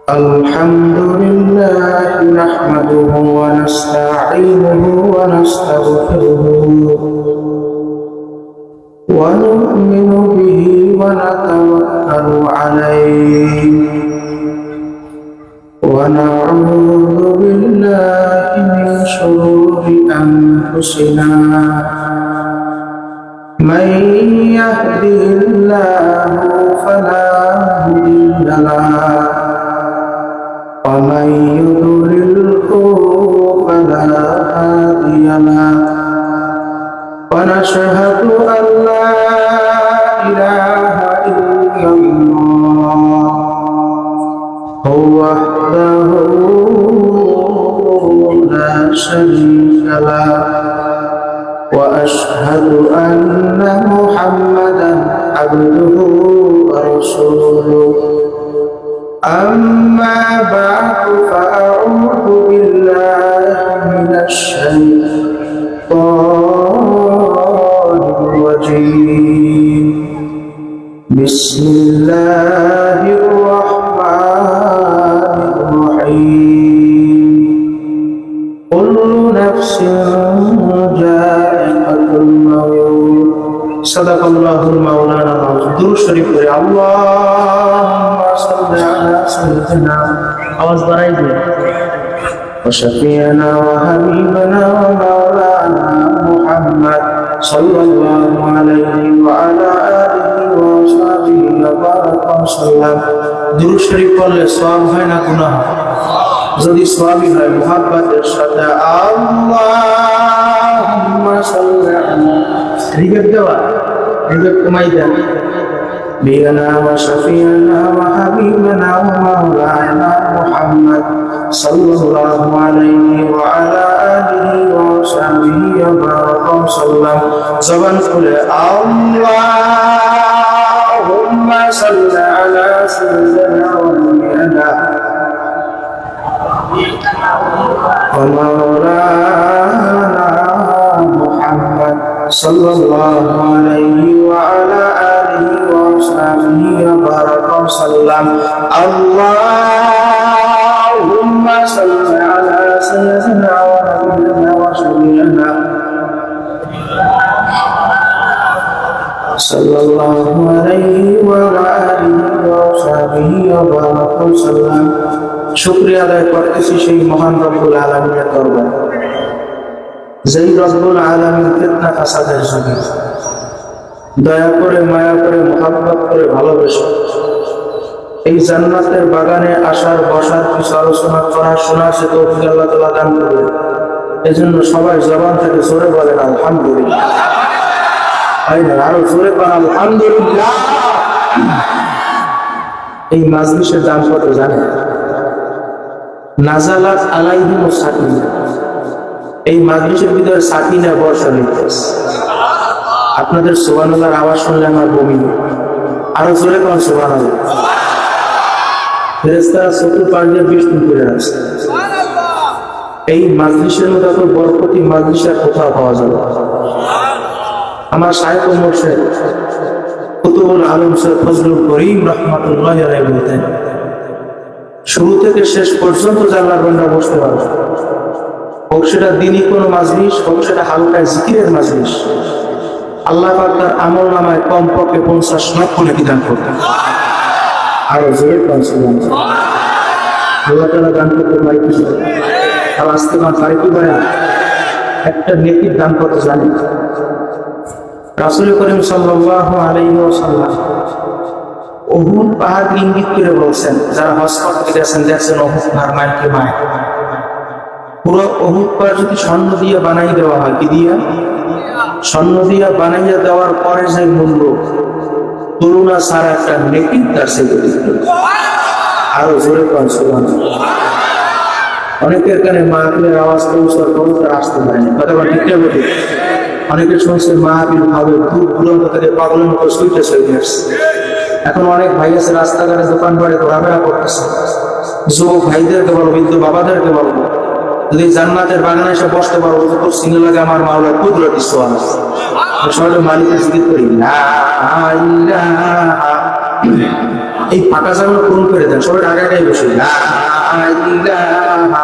الحمد لله نحمده ونستعينه ونستغفره ونؤمن به ونتوكل عليه ونعوذ بالله من شرور أنفسنا من يهده الله فلا مضل له ومن يضلله فلا هادي له ونشهد أن لا إله إلا الله وحده لا شريك له وأشهد أن محمدا عبده ورسوله أما بعد فأعوذ بالله من الشيطان الرجيم بسم الله الرحمن الرحيم كل نفس صدق الله المولانا العظيم درود شريف করে اللهم صل على سيدنا আওয়াজ বাড়াই দিন وشفيعنا وحبيبنا ومولانا محمد صلى الله عليه وعلى آله وصحبه وبارك وسلم درود শরীফ পড়লে সওয়াব হয় না গুনাহ যদি সওয়াবই হয় মুহাব্বতের সাথে আল্লাহুম্মা সাল্লি আলা রিবেক দেওয়া রিবেক কমাই দেন بينا وشفيعنا وحبيبنا ومولانا محمد صلى الله عليه وعلى آله وصحبه وبارك وسلم زبان قل اللهم صل على سيدنا ونبينا ومولانا محمد صلى الله عليه وعلى آله وصحبه وبارك وسلم اللهم صل على سيدنا ونبينا وشفيعنا صلى الله عليه وعلى آله وصحبه وبارك وسلم শুকরিয়া আদায় করতেছি সেই মহান রব্বুল আলামিনের দরবারে যেই রব্বুল আলামিন ফিতনা ফাসাদের যুগে দয়া করে মায়া করে মুহাব্বত করে ভালোবেসে এই জান্নাতের বাগানে আসার বসার কিছু আলোচনা করার শোনার সে তৌফিক আল্লাহ তাআলা দান করবেন। এজন্য সবাই জবান থেকে জোরে বলেন আলহামদুলিল্লাহ। আরো জোরে বলেন আলহামদুলিল্লাহ। এই মাজলিসের দাম কত জানেন? নাজালাত আলাইহিমুস সাকিনা, এই মাজলিসের ভিতরে সাকিনা বর্ষা নিতেছে। আপনাদের সুবহানাল্লাহর আওয়াজ শুনলে আমার বমি হয়। আরো জোরে কোন সুবহানাল্লাহ। ফেরেশতারা চতুর্পাশ দিয়ে বৃষ্টি করে আসছে। এই মাজলিসের মতো এত বরকতি মাজলিস আর কোথাও পাওয়া যাবে। আমার শায়খ ও মুর্শিদ কুতুবুল আলম সৈয়দ ফজলুল করিম রাহমাতুল্লাহি আলাইহি বলতেন, শুরু থেকে শেষ পর্যন্ত আল্লাহর বান্দা বসতে পারবে, হোক সেটা দিনই কোনো মাজলিস, হোক সেটা হালকা জিকিরের মাজলিস, আল্লাহ পাক তার আমল নামায় কমপক্ষে 50 লক্ষ নেকি দান করতেন। আরো জোরে সুবহানাল্লাহ। আল্লাহ তাআলা দান করতে পারে কিছু, আর আজকে আমার পারে কি পারে একটা নেকির দান করতে জানি। রাসূল করিম সাল্লাল্লাহু আলাইহি ওয়াসাল্লাম উহুদ পাহাড় ইঙ্গিত করে বলছেন, যারা হজ করতে গেছেন দেখছেন উহুদ পাহাড় মাটি মায়, পুরো উহুদ পাহাড় যদি স্বর্ণ দিয়ে বানাই দেওয়া হয়, কি দিয়া? স্বর্ণ দিয়ে বানাইয়া দেওয়ার পরে যে মূল্য তুলনা ছাড়া একটা নেকির তার সে আরো জোরে পান সুবহানাল্লাহ। অনেকের কানে মাহফিলের আওয়াজ পৌঁছার পৌঁছার আসতে পারেনি, কথা বলা ঠিক বলি। অনেকে শুনছে মাহফিল ভাবে দূর দূরান্ত থেকে পাগলের মতো শুইতে চলে আসছে। এখন অনেক ভাই আছে রাস্তাঘাটে দোকান পাড়ে ঘোরাফেরা করতেছে, যুবক ভাইদেরকে বলবো, বৃদ্ধ বাবাদেরকে বলবো, যদি জান্নাতের বাগানে এসে বসতে পারো তো সিনে লাগে আমার মাওলা কুদরতি সুবহানাল্লাহ। সবাই মালিকের জিকির করি লা ইলাহা এই ফাঁকা জায়গা পূরণ করে দেন, সবাই আগে বসে লা ইলাহা।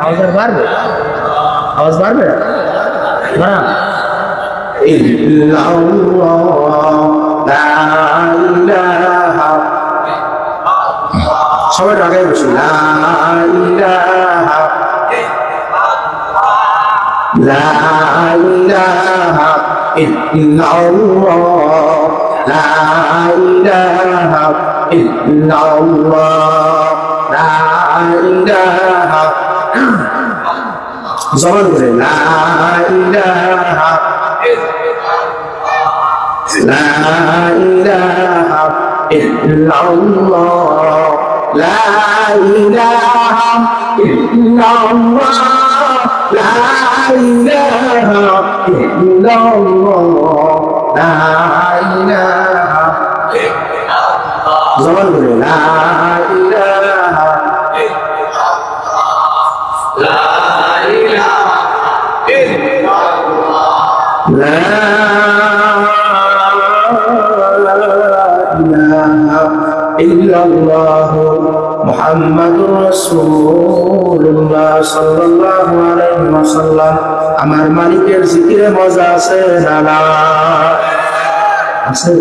আওয়াজ আর বাড়বে, আওয়াজ বাড়বে না। ইল্লাল্লাহ লা ইলাহা, সবাই আগে বসে লা ইলাহা লা ইলাহা ইল্লাল্লাহ লা ইলাহা ইল্লাল্লাহ লা ইলাহা, জবান করে লা ইলাহা লা ইলাহা ইল্লাল্লাহ লা ইলাহা ইল্লাল্লাহ লা ইলাহা ইল্লাল্লাহ লা ইলাহা, জবান করে লা ইলাহা লা ইলাহা লা ইলাহা ইল্লাল্লাহ মুহাম্মাদুর রাসূলুল্লাহ সাল্লাল্লাহু আলাইহি ওয়াসাল্লাম। আমার মালিকের জিকিরে মজা আছে না না? আছে।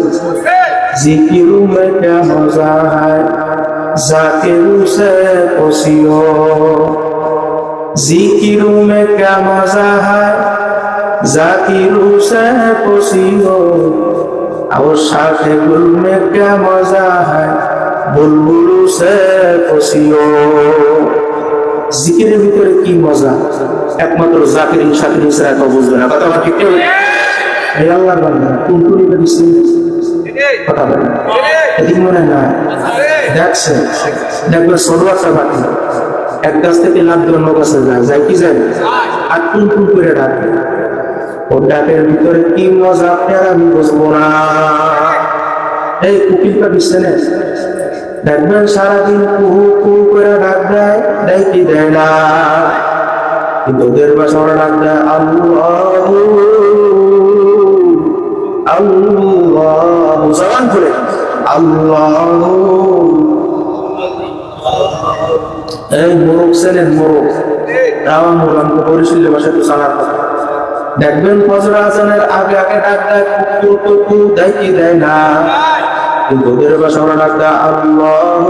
জিকিরু মে ক্যা মজা है জাকিরু সে পসিও, জিকিরু মে ক্যা মজা है জাকিরু সে পসিও, और साथे गुल में क्या मजा है बुलबुलू से पसियो। জিকিরের ভিতরে কি মজা একমাত্র জাকিরিন শাকিরিন ছাড়া কেউ বুঝবে না। কথা ঠিক নেই? এই আল্লাহর বান্দা টুনটুনিটা দিচ্ছে, কথা বলে এদিন মনে না দেখছে, দেখবে ছোট বাচ্চা পাখি এক গাছ থেকে লাভ দিয়ে অন্য গাছে যায়, যায় কি যায় আর টুনটুন করে ডাকে। ওর ডাকের ভিতরে কি মজা আপনার আমি বুঝবো না। এই কুকিলটা দিচ্ছে দেখবেন সারাদিন কুহু কুহু করে ডাক দেয়, দেয় কি দেয় না, কিন্তু ওদের বাসা ওরা ডাক দেয় আল্লাহ আল্লাহ, জবান করে আল্লাহ। এই মোরগ ছিলেন, মোরগ রাওয়া মোরগ পরিশীলের বাসায় তো জানার কথা। দেখবেন ফজর আজানের আগে আগে ডাক দেয় কুকু, দেয় কি দেয় না, কিন্তু ওদের বাসা ওরা ডাক দেয় আল্লাহ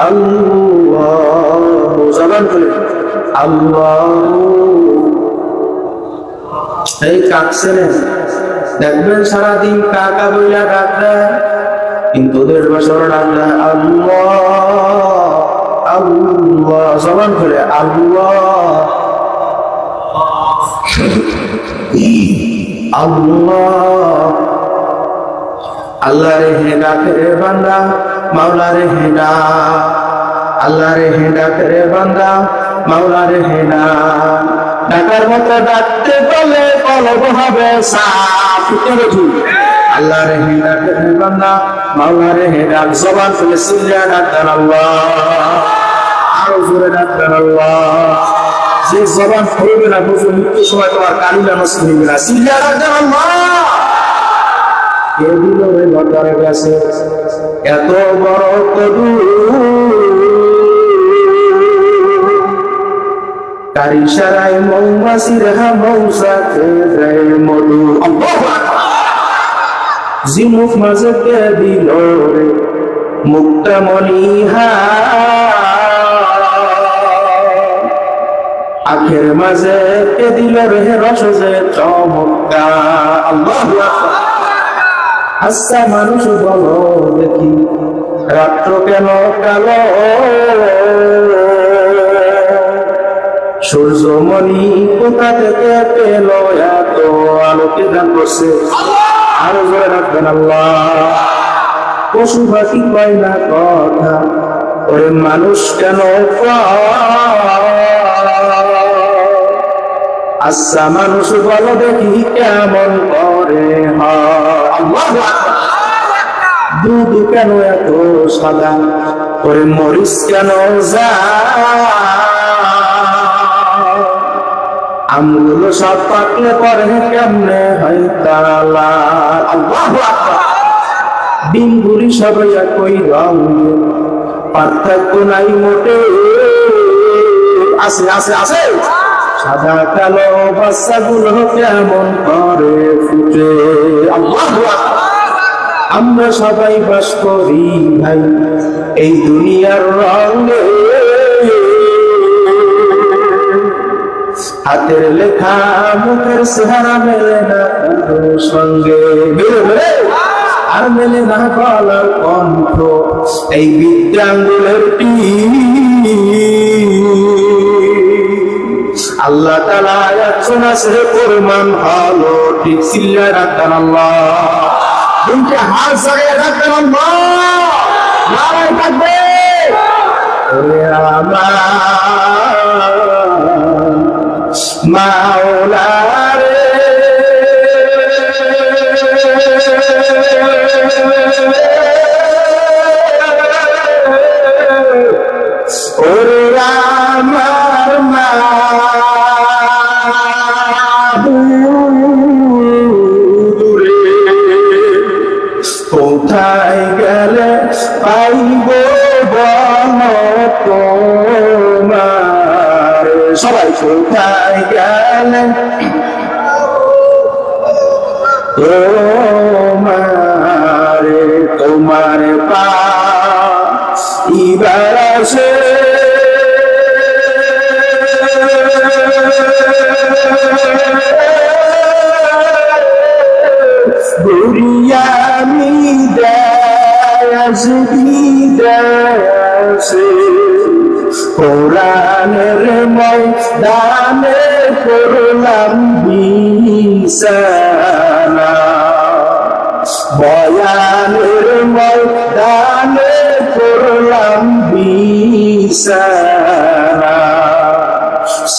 আল্লাহ, জবান করে আল্লাহ। এই কাক ছিলেন দেখবেন সারাদিন কাকা বইলা ডাক দেয়, কিন্তু ওদের বাসা ওরা ডাক দেয় আল্লাহ আল্লাহ, জবান করে আল্লাহ আল্লাহ। আল্লাহ রে হে ডাকে রে বান্দা, মাওলা রে হে না, আল্লাহ রে হে ডাকে রে বান্দা, মাওলা রে হে না। ডাকার মতো ডাকতে বলে কলব হবে সাফ, আল্লাহ রে হে ডাকে রে বান্দা, মাওলা রে হে ডাক, জবান খুলে সিল্লা ডাকতেন আল্লাহ, আরো জোরে ডাকতেন আল্লাহ। যে জবান খুলবে না বুঝুন মৃত্যুর সময় তোমার কালিমা নষ্ট হইবে না, সিল্লা ডাকতেন আল্লাহ। কে দিল রে লতার গাছে এত বড় কদু, কার ইশারায় মৌমাছির মৌসাকে দেয় মধু। জিমুখ মাঝে কে দিল রে মুক্তা মনিহা, আখের মাঝে কে দিল রে রস যে চমৎকার। আল্লাহু আকবার। আচ্ছা মানুষ বলো দেখি রাত্র কেন কালো, সূর্যমণি কোথা থেকে পেল এত আলোকে দান করছে, আরো জোরে রাখবেন আল্লাহ। পশু পাখি কয় না কথা, ওরে মানুষ কেন আচ্ছা মানুষ বলো দেখি কেমন করে দুধ কেন এত সাদা, ওরে মরিচ কেন আমগুলো সব পাকলে পরে কেমনে হয় তারা লাল। আল্লাহু আকবার। দিনগুলি সবাই একই রঙ, পার্থক্য নাই মোটে। আছে আছে আছে, সাদা কালো বাচ্চাগুলো কেমন করে ফুটে। আল্লাহু আকবার। আমরা সবাই বাস করি ভাই এই দুনিয়ার রঙে, হাতের লেখা মুখের চেহারা মেলে না কারো সঙ্গে, আর মেলে না গলার কণ্ঠ এই বিদ্যাঙ্গুলের আল্লাহ তাআলা আয়াত শোনাছে প্রমাণ হলো ঠিক। চিল্লায় রাখবেন আল্লাহ, দুইটা হাত জায়গায় রাখবেন আল্লাহ, নারায়ে তাকবীর। ওরে আমার মাওলা রে, ওরে আমার মাবুদ রে, কোথায় গেলে পাইব বল তোমার। সবাই কোথায় গেলে তোমারে, তোমার পাইবার আসে দুনিয়ামি দেশ বিদেশে, কোরআনের ময়দানে করলাম বিছানা, বয়ানের ময়দানে করলাম বিছানা,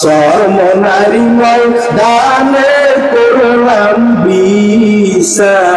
সরমনারি ময়দানে করলাম বিছানা।